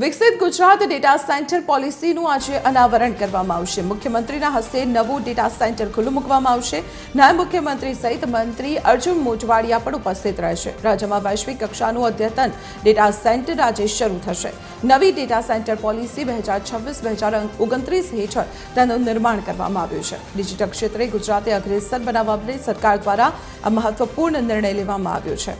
વિકસિત Gujarat data centre પોલિસીનું આજે અનાવરણ કરવામાં આવશે। મુખ્યમંત્રીના હસ્તે નવું ડેટા સેન્ટર ખુલ્લું મૂકવામાં આવશે। નાયબ મુખ્યમંત્રી સહિત મંત્રી અર્જુન મોઢવાડિયા પણ ઉપસ્થિત રહેશે। રાજ્યમાં વૈશ્વિક કક્ષાનું અદ્યતન ડેટા સેન્ટર આજે શરૂ થશે। નવી ડેટા સેન્ટર પોલિસી 2026-2029 હેઠળ તેનું નિર્માણ કરવામાં આવ્યું છે। ડિજિટલ ક્ષેત્રે ગુજરાતે અગ્રેસર બનાવવા માટે સરકાર દ્વારા આ મહત્વપૂર્ણ નિર્ણય લેવામાં આવ્યો છે।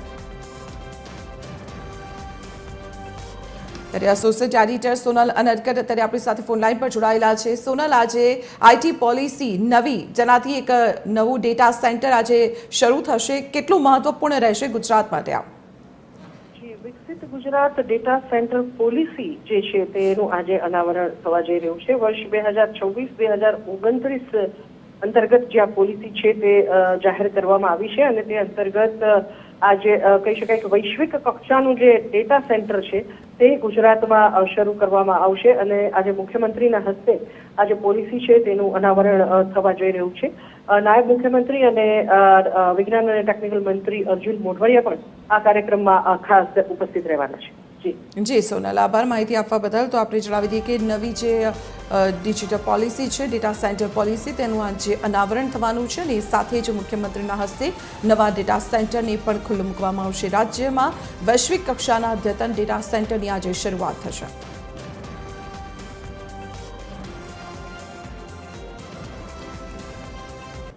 ત્યારે એસોસિએટ એડિટર સોનલ અનરકર અત્યારે આપણી સાથે ફોન લાઈન પર જોડાયેલા છે। સોનલ, આજે આઈટી પોલિસી નવી જેનાથી એક નવું ડેટા સેન્ટર આજે શરૂ થશે, કેટલું મહત્વપૂર્ણ રહેશે ગુજરાત માટે? વિકસિત ગુજરાત ડેટા સેન્ટર પોલિસી જે છે તેનું આજે અનાવરણ થવા જઈ રહ્યું છે। વર્ષ 2026-2029 અંતર્ગત જે આ પોલિસી છે તે જાહેર કરવામાં આવી છે અને તે અંતર્ગત આજે કહી શકાય કે વૈશ્વિક કક્ષાનું જે ડેટા સેન્ટર છે તે ગુજરાતમાં શરૂ કરવામાં આવશે અને આજે મુખ્યમંત્રીના હસ્તે આજે પોલિસી છે તેનું અનાવરણ થવા જઈ રહ્યું છે। નાયબ મુખ્યમંત્રી અને વિજ્ઞાન અને ટેકનિકલ મંત્રી અર્જુન મોઢવાડિયા પણ આ કાર્યક્રમમાં ખાસ ઉપસ્થિત રહેવાના છે। જી સોનલ, આભાર માહિતી આપવા બદલ। તો આપણે જણાવી દઈએ કે નવી જે ડિજિટલ પોલિસી છે, ડેટા સેન્ટર પોલિસી, તેનું આજે અનાવરણ થવાનું છે અને સાથે જ મુખ્યમંત્રીના હસ્તે નવા ડેટા સેન્ટરને પણ ખુલ્લું મૂકવામાં આવશે। રાજ્યમાં વૈશ્વિક કક્ષાના અદ્યતન ડેટા સેન્ટરની આજે શરૂઆત થશે।